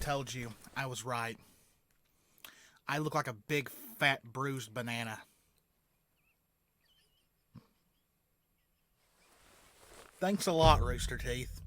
told you I was right. I look like a big, fat, bruised banana. Thanks a lot, Rooster Teeth.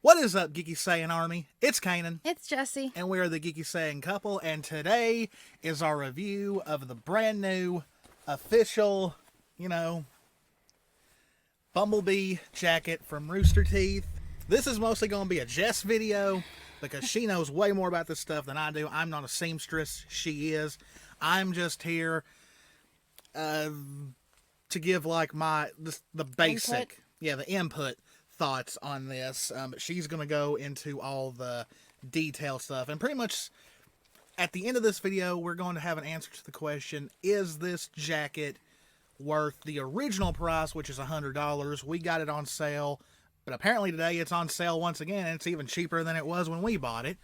What is up, Geeky Saiyan Army? It's Kanan. It's Jessie. And we are the Geeky Saiyan couple, and today is our review of the brand new, official, Bumbleby jacket from Rooster Teeth. This is mostly going to be a Jess video, because she knows way more about this stuff than I do. I'm not a seamstress. She is. I'm just here to give, like, the basic, the input thoughts on this. She's going to go into all the detail stuff, and pretty much at the end of this video we're going to have an answer to the question, is this jacket worth the original price, which is $100? We got it on sale, but apparently today it's on sale once again, and it's even cheaper than it was when we bought it.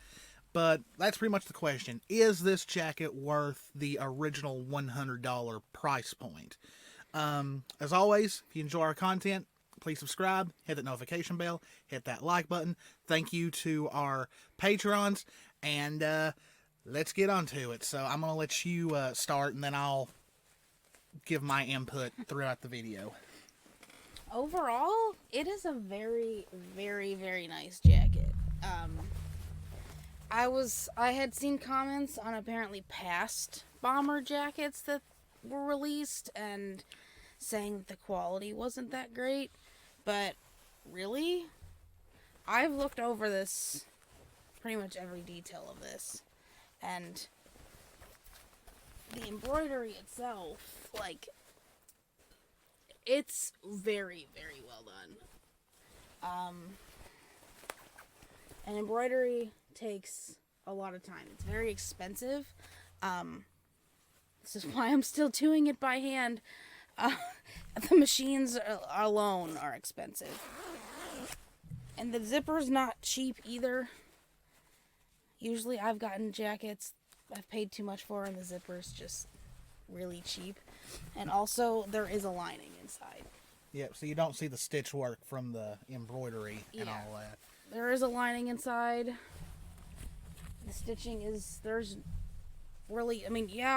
But that's pretty much the question. Is this jacket worth the original $100 price point? As always, if you enjoy our content, please subscribe, hit that notification bell, hit that like button. Thank you to our patrons, and let's get on to it. So I'm going to let you start, and then I'll give my input throughout the video. Overall, it is a very, very, very nice jacket. I had seen comments on apparently past bomber jackets that were released and saying that the quality wasn't that great. But really, I've looked over this, pretty much every detail of this, and the embroidery itself, like, it's very, very well done. And embroidery takes a lot of time. It's very expensive. This is why I'm still doing it by hand. The machines alone are expensive. And the zipper's not cheap either. Usually I've gotten jackets I've paid too much for, and the zipper's just really cheap. And also, there is a lining inside. Yep, so you don't see the stitch work from the embroidery and all that. There is a lining inside. The stitching is, there's really,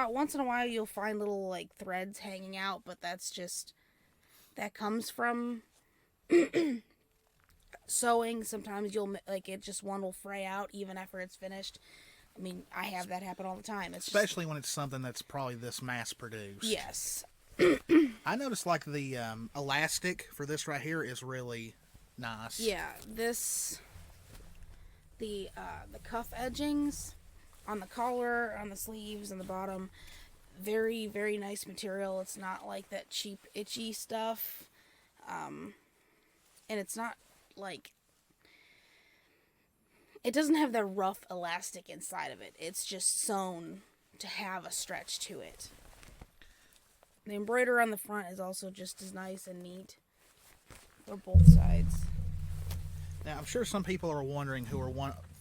once in a while you'll find little, like, threads hanging out, but that's just, that comes from sewing. Sometimes you'll, one will fray out even after it's finished. I have that happen all the time. Especially when it's something that's probably this mass-produced. Yes. I noticed, like, the elastic for this right here is really nice. Yeah, the cuff edgings on the collar, on the sleeves, and the bottom, very, very nice material. It's not like that cheap, itchy stuff. And it's not like, it doesn't have that rough elastic inside of it. It's just sewn to have a stretch to it. The embroidery on the front is also just as nice and neat for both sides. Now, I'm sure some people are wondering who are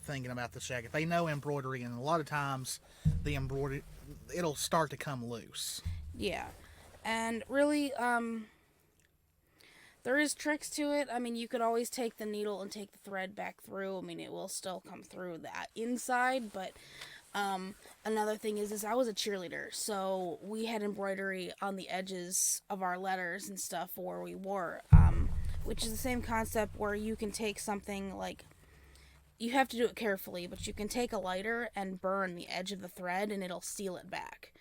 thinking about this jacket. They know embroidery, and a lot of times the embroidery, it'll start to come loose. Yeah. And really, there is tricks to it. You could always take the needle and take the thread back through. It will still come through that inside, but another thing is I was a cheerleader, so we had embroidery on the edges of our letters and stuff where we wore, which is the same concept where you can take something like, you have to do it carefully, but you can take a lighter and burn the edge of the thread and it'll seal it back.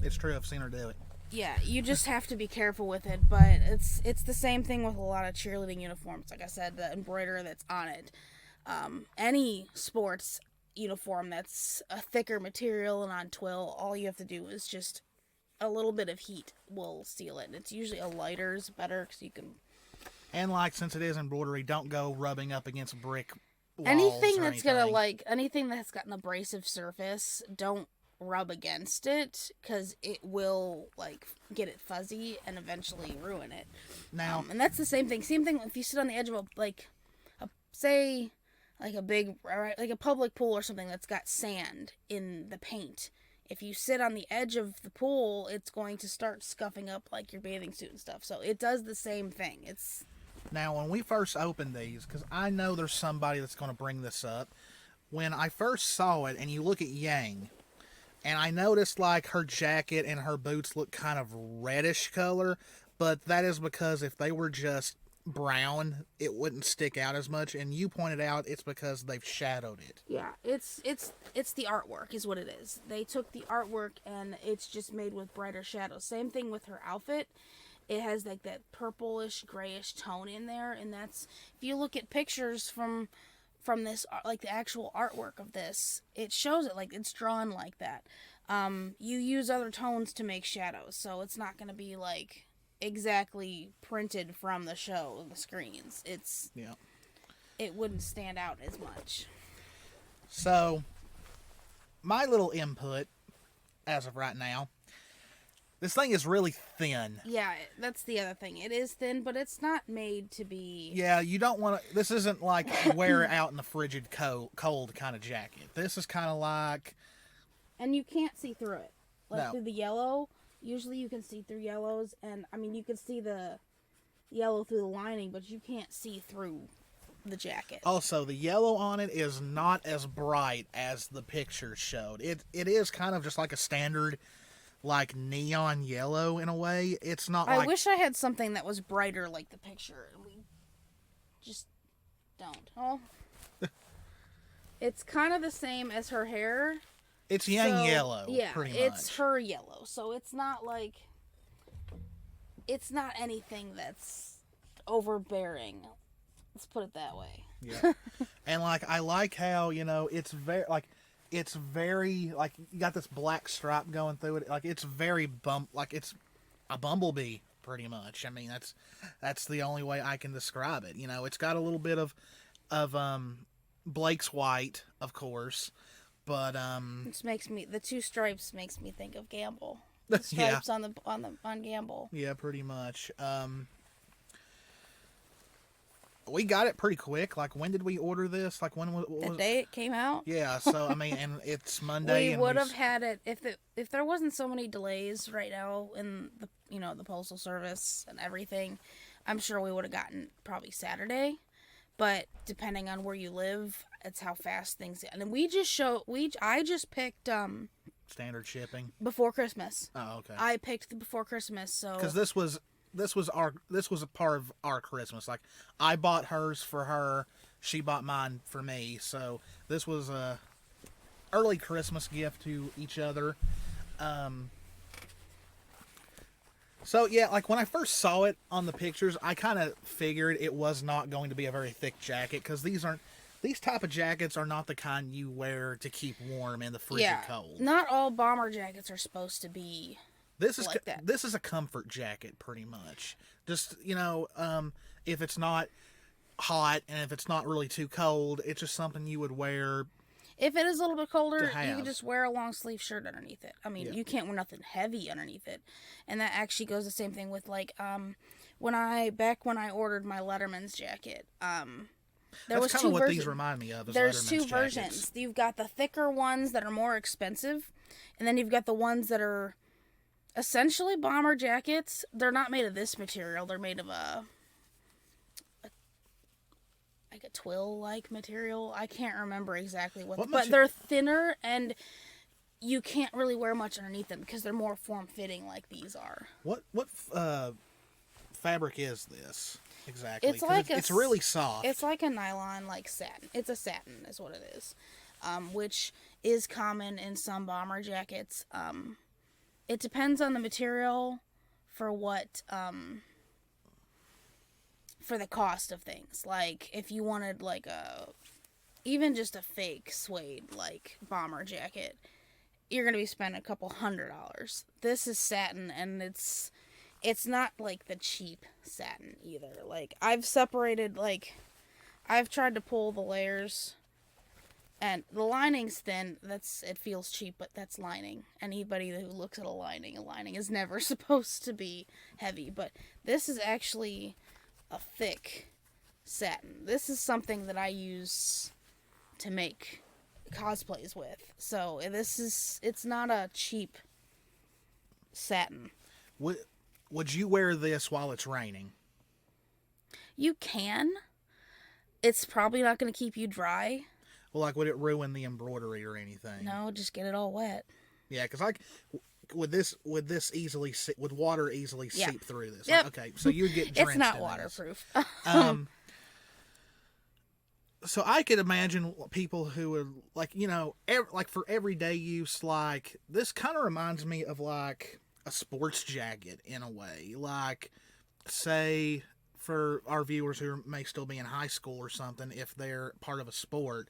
It's true, I've seen her do it. Yeah, you just have to be careful with it, but it's the same thing with a lot of cheerleading uniforms. Like I said, the embroidery that's on it. Any sports uniform that's a thicker material and on twill, all you have to do is just a little bit of heat will seal it. It's usually a lighter's better because you can. And since it is embroidery, don't go rubbing up against a brick walls anything or that's anything. gonna anything that's got an abrasive surface, don't rub against it, because it will, like, get it fuzzy and eventually ruin it. Now, And that's the same thing. Same thing if you sit on the edge of say, like a big, like a public pool or something that's got sand in the paint. If you sit on the edge of the pool, it's going to start scuffing up, like, your bathing suit and stuff. So it does the same thing. Now, when we first opened these, because I know there's somebody that's going to bring this up, when I first saw it, and you look at Yang, and I noticed, like, her jacket and her boots look kind of reddish color, but that is because if they were just brown, it wouldn't stick out as much, and you pointed out it's because they've shadowed it. Yeah, it's the artwork is what it is. They took the artwork and it's just made with brighter shadows. Same thing with her outfit. It has, like, that purplish grayish tone in there, and that's, if you look at pictures from this, like, the actual artwork of this, it shows it, like, it's drawn like that. You use other tones to make shadows, so it's not going to be, like, exactly printed from the show, the screens. It wouldn't stand out as much. So, my little input, as of right now, this thing is really thin. Yeah, that's the other thing. It is thin, but it's not made to be... Yeah, you don't want to... This isn't like wear it out in the frigid cold kind of jacket. This is kind of like... And you can't see through it. Like, No. through the yellow, usually you can see through yellows, and, I mean, you can see the yellow through the lining, but you can't see through the jacket. Also, the yellow on it is not as bright as the pictures showed. It is kind of just like a standard, like, neon yellow in a way. It's not like... I wish I had something that was brighter like the picture. We just don't. Oh. It's kind of the same as her hair. It's yang yellow, yeah, pretty much. It's her yellow, so it's not like... It's not anything that's overbearing. Let's put it that way. Yeah. And, like, I like how, you know, it's very, like, you got this black stripe going through it. Like, it's very like, it's a Bumbleby, pretty much. I mean, that's the only way I can describe it. You know, it's got a little bit of Blake's white, of course, but, Which makes me, the two stripes makes me think of Gamble. The stripes on Gamble. Yeah, pretty much. We got it pretty quick. Like, when did we order this? Like, when was the day it came out? Yeah, so, I mean, and it's Monday. We would have had it if there wasn't so many delays right now in the postal service and everything. I'm sure we would have gotten probably Saturday, but depending on where you live, it's how fast things get. And then I just picked standard shipping before Christmas. Oh, okay. I picked the before Christmas, so because this was a part of our Christmas. Like, I bought hers for her, she bought mine for me. So this was a early Christmas gift to each other. So yeah, like, when I first saw it on the pictures, I kind of figured it was not going to be a very thick jacket, because these type of jackets are not the kind you wear to keep warm in the frigid cold. Not all bomber jackets are supposed to be. This is a comfort jacket, pretty much. Just, if it's not hot and if it's not really too cold, it's just something you would wear. If it is a little bit colder, you can just wear a long sleeve shirt underneath it. I mean, you can't wear nothing heavy underneath it. And that actually goes the same thing with, like, when I ordered my Letterman's jacket, there was two versions. That's kind of what these remind me of. There's two versions. You've got the thicker ones that are more expensive, and then you've got the ones that are essentially bomber jackets. They're not made of this material. They're made of like a twill-like material. I can't remember exactly but they're thinner, and you can't really wear much underneath them because they're more form-fitting like these are. What fabric is this exactly? It's really soft. It's like a nylon, like satin. It's a satin is what it is, which is common in some bomber jackets. It depends on the material for what, for the cost of things. Like, if you wanted, like, even just a fake suede, like, bomber jacket, you're going to be spending a couple $100. This is satin, and it's not, like, the cheap satin, either. Like, I've tried to pull the layers And the lining's thin. It feels cheap, but that's lining. Anybody who looks at a lining is never supposed to be heavy. But this is actually a thick satin. This is something that I use to make cosplays with. So it's not a cheap satin. Would you wear this while it's raining? You can. It's probably not going to keep you dry. Well, like, would it ruin the embroidery or anything? No, just get it all wet. Yeah, because would water easily seep through this? Yep. Okay, so you'd get drenched. It's not in waterproof. So I could imagine people who would, like, like for everyday use, like, this kind of reminds me of, like, a sports jacket in a way. Like, say, for our viewers who may still be in high school or something, if they're part of a sport,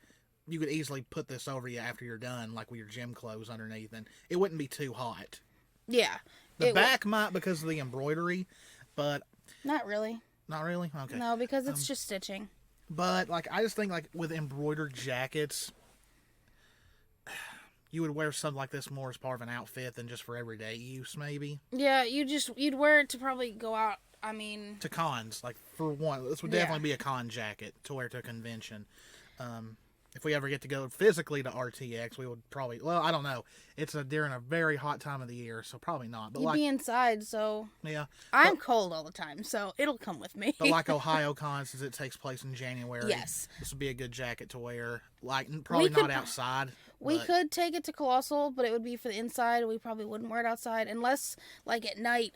you could easily put this over you after you're done, like with your gym clothes underneath, and it wouldn't be too hot. Yeah. The back might because of the embroidery, but... Not really. Not really? Okay. No, because it's just stitching. But, like, I just think, like, with embroidered jackets, you would wear something like this more as part of an outfit than just for everyday use, maybe. Yeah, you'd wear it to probably go out, to cons, like, for one. This would definitely be a con jacket to wear to a convention. If we ever get to go physically to RTX, we would probably, well, I don't know. It's during a very hot time of the year, so probably not. But you'd be inside, so... Yeah. I'm cold all the time, so it'll come with me. But like Ohio Con, since it takes place in January, yes, this would be a good jacket to wear. Like, probably not outside. We could take it to Colossal, but it would be for the inside. We probably wouldn't wear it outside, unless, like, at night,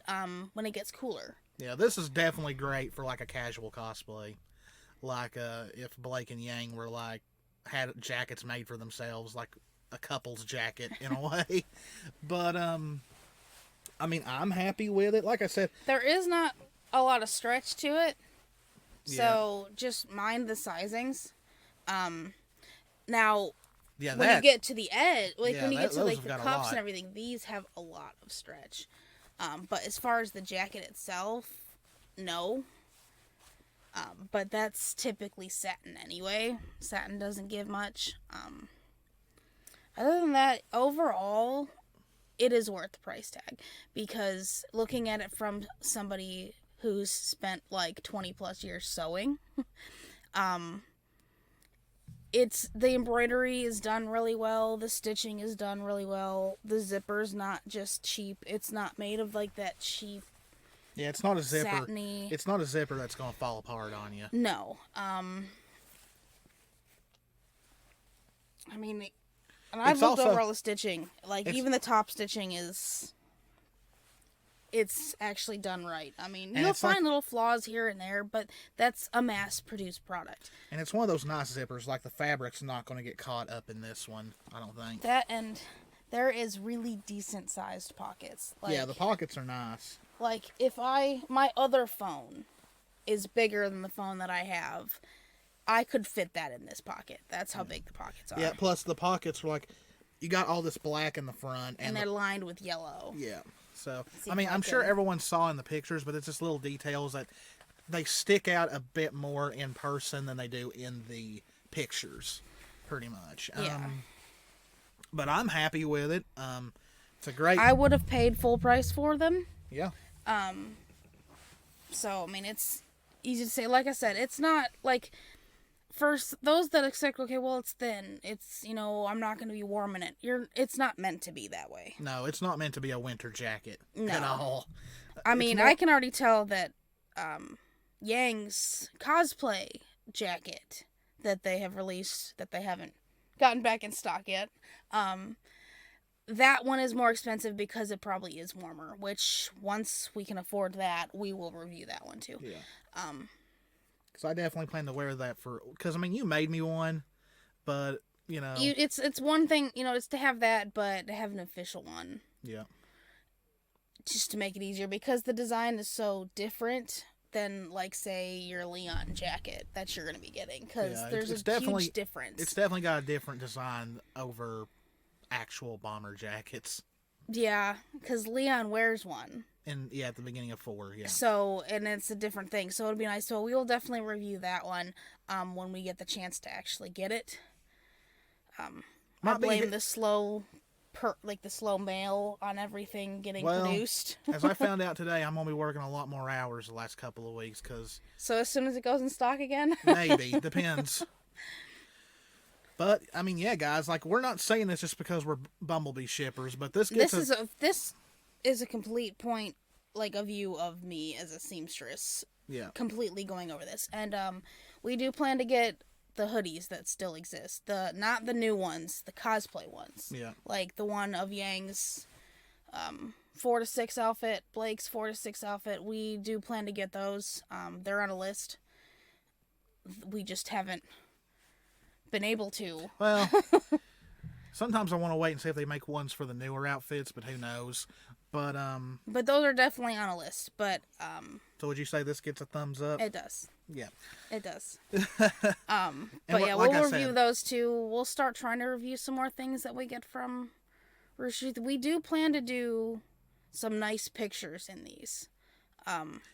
when it gets cooler. Yeah, this is definitely great for, like, a casual cosplay. Like, if Blake and Yang were, like, had jackets made for themselves, like a couple's jacket in a way. But I mean, I'm happy with it. Like I said, there is not a lot of stretch to it, so just mind the sizings. Now, when you get to the edge, like when you get to like the cuffs and everything, these have a lot of stretch. But as far as the jacket itself, no. But that's typically satin anyway. Satin doesn't give much. Other than that, overall, it is worth the price tag. Because looking at it from somebody who's spent like 20 plus years sewing, the embroidery is done really well. The stitching is done really well. The zipper's not just cheap. It's not made of like that cheap. Yeah, it's not a zipper. Satiny. It's not a zipper that's going to fall apart on you. No. I mean, and I've looked over all the stitching. Like, even the top stitching it's actually done right. I mean, you'll find little flaws here and there, but that's a mass-produced product. And it's one of those nice zippers. Like, the fabric's not going to get caught up in this one, I don't think. That, and there is really decent-sized pockets. Like, yeah, the pockets are nice. Like, my other phone is bigger than the phone that I have, I could fit that in this pocket. That's how big the pockets are. Yeah, plus the pockets are like, you got all this black in the front. And they're lined with yellow. Yeah. So, I mean, I'm sure everyone saw in the pictures, but it's just little details that they stick out a bit more in person than they do in the pictures, pretty much. Yeah. But I'm happy with it. It's a great... I would have paid full price for them. Yeah. So, I mean, it's easy to say. Like I said, it's not, like, for those that expect, okay, well, it's thin. It's, I'm not going to be warm in it. It's not meant to be that way. No, it's not meant to be a winter jacket at all. I mean, I can already tell that Yang's cosplay jacket that they have released, that they haven't gotten back in stock yet, that one is more expensive because it probably is warmer, which once we can afford that, we will review that one too. Yeah. Because I definitely plan to wear that because, I mean, you made me one, but, it's one thing, it's to have that, but to have an official one. Yeah. Just to make it easier, because the design is so different than, like, say, your Leon jacket that you're going to be getting, because there's a huge difference. It's definitely got a different design over actual bomber jackets. Yeah, because Leon wears one. And at the beginning of 4, yeah. So, and it's a different thing. So it'd be nice. So we will definitely review that one when we get the chance to actually get it. I Might be blame the slow, the slow mail on everything getting produced. As I found out today, I'm gonna be working a lot more hours the last couple of weeks because. So as soon as it goes in stock again. Maybe depends. But I mean, yeah, guys, like we're not saying this just because we're Bumbleby shippers, but this is a complete point, like a view of me as a seamstress. Yeah. Completely going over this, and we do plan to get the hoodies that still exist. Not the new ones, the cosplay ones. Yeah. Like the one of Yang's 4 to 6 outfit, Blake's 4 to 6 outfit. We do plan to get those. They're on a list. We just haven't been able to. Well, sometimes I want to wait and see if they make ones for the newer outfits, but who knows? But those are definitely on a list. But so would you say this gets a thumbs up? It does. Yeah. It does. But yeah, like we'll review those too. We'll start trying to review some more things that we get from Rooster. We do plan to do some nice pictures in these.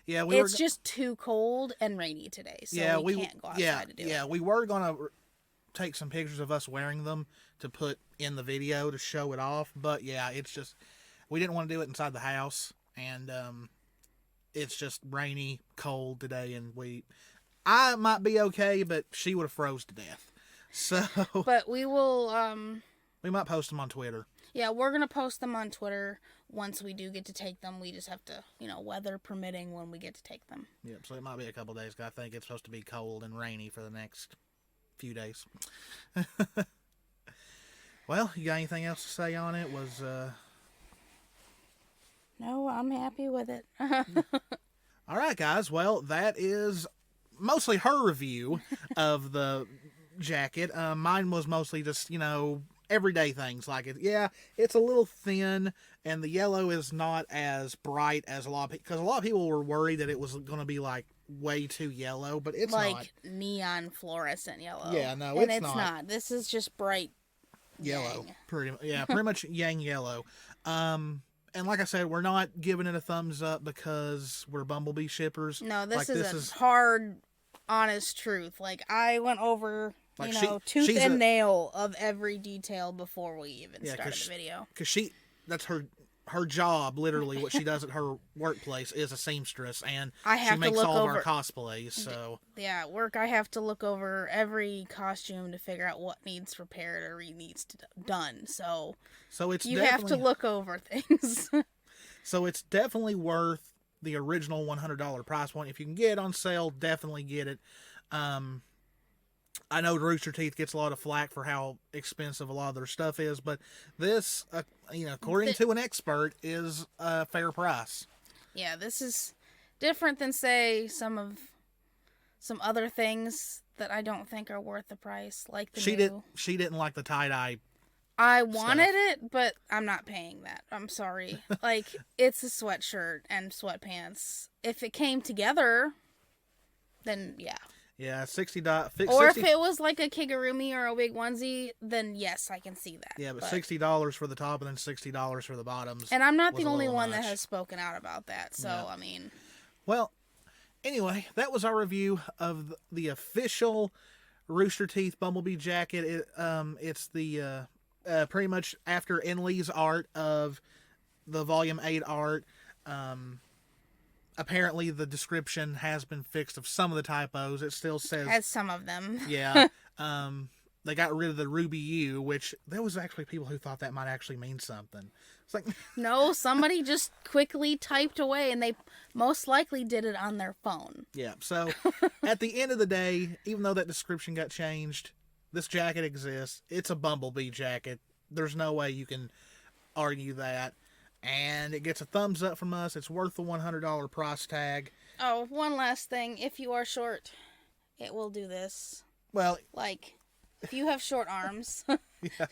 Yeah, it's just too cold and rainy today, so we can't go outside to do it. Yeah, we were gonna take some pictures of us wearing them to put in the video to show it off, but yeah, it's just we didn't want to do it inside the house, and it's just rainy, cold today, and I might be okay, but she would have froze to death. So, but we will. We might post them on Twitter. Yeah, we're gonna post them on Twitter once we do get to take them. We just have to, weather permitting, when we get to take them. Yep. So it might be a couple days. I think it's supposed to be cold and rainy for the next few days. Well, you got anything else to say on it? No, I'm happy with it. All right, guys. Well, that is mostly her review of the jacket. Mine was mostly just, everyday things like it. Yeah, it's a little thin, and the yellow is not as bright as a lot of people, because a lot of people were worried that it was going to be like way too yellow, but it's like not. Neon fluorescent yellow. Yeah, no, and it's not. This is just bright yellow. Yang. Pretty much yang yellow. And like I said, we're not giving it a thumbs up because we're Bumbleby shippers. No, this is hard, honest truth. Like, I went over, tooth and nail of every detail before we even started the video. Because that's her job, literally, what she does at her workplace is a seamstress, and she makes all of our cosplays, so... Yeah, at work I have to look over every costume to figure out what needs repaired or needs done, so you have to look over things. So it's definitely worth the original $100 price point. If you can get it on sale, definitely get it. I know Rooster Teeth gets a lot of flack for how expensive a lot of their stuff is, but this, according to an expert, is a fair price. Yeah, this is different than, say, some other things that I don't think are worth the price, like the She didn't like the tie-dye. I wanted it, but I'm not paying that. I'm sorry. Like, it's a sweatshirt and sweatpants. If it came together, then yeah. Yeah, $60. Or if it was like a kigurumi or a wig onesie, then yes, I can see that. Yeah, but $60 for the top and then $60 for the bottoms. And I'm not the only one that has spoken out about that, so, yeah. I mean... Well, anyway, that was our review of the official Rooster Teeth Bumblebee jacket. It's the, pretty much after Enlee's art of the Volume 8 art. Apparently, the description has been fixed of some of the typos. It still says... As some of them. Yeah. They got rid of the Ruby U, which there was actually people who thought that might actually mean something. It's like... No, somebody just quickly typed away, and they most likely did it on their phone. Yeah, so at the end of the day, even though that description got changed, this jacket exists. It's a Bumblebee jacket. There's no way you can argue that. And it gets a thumbs up from us. It's worth the $100 price tag. Oh, one last thing. If you are short, it will do this. Well... Like, if you have short arms. Yeah.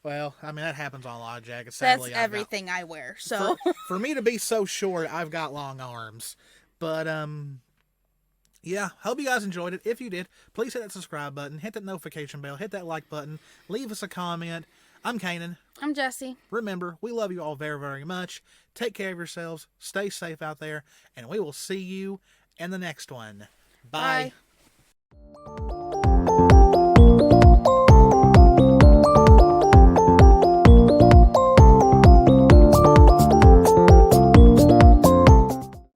Well, I mean, that happens on a lot of jackets. Sadly, that's everything I wear, so... For me to be so short, I've got long arms. But, yeah, hope you guys enjoyed it. If you did, please hit that subscribe button, hit that notification bell, hit that like button, leave us a comment. I'm Kanan. I'm Jessie. Remember, we love you all very, very much. Take care of yourselves. Stay safe out there. And we will see you in the next one. Bye. Bye.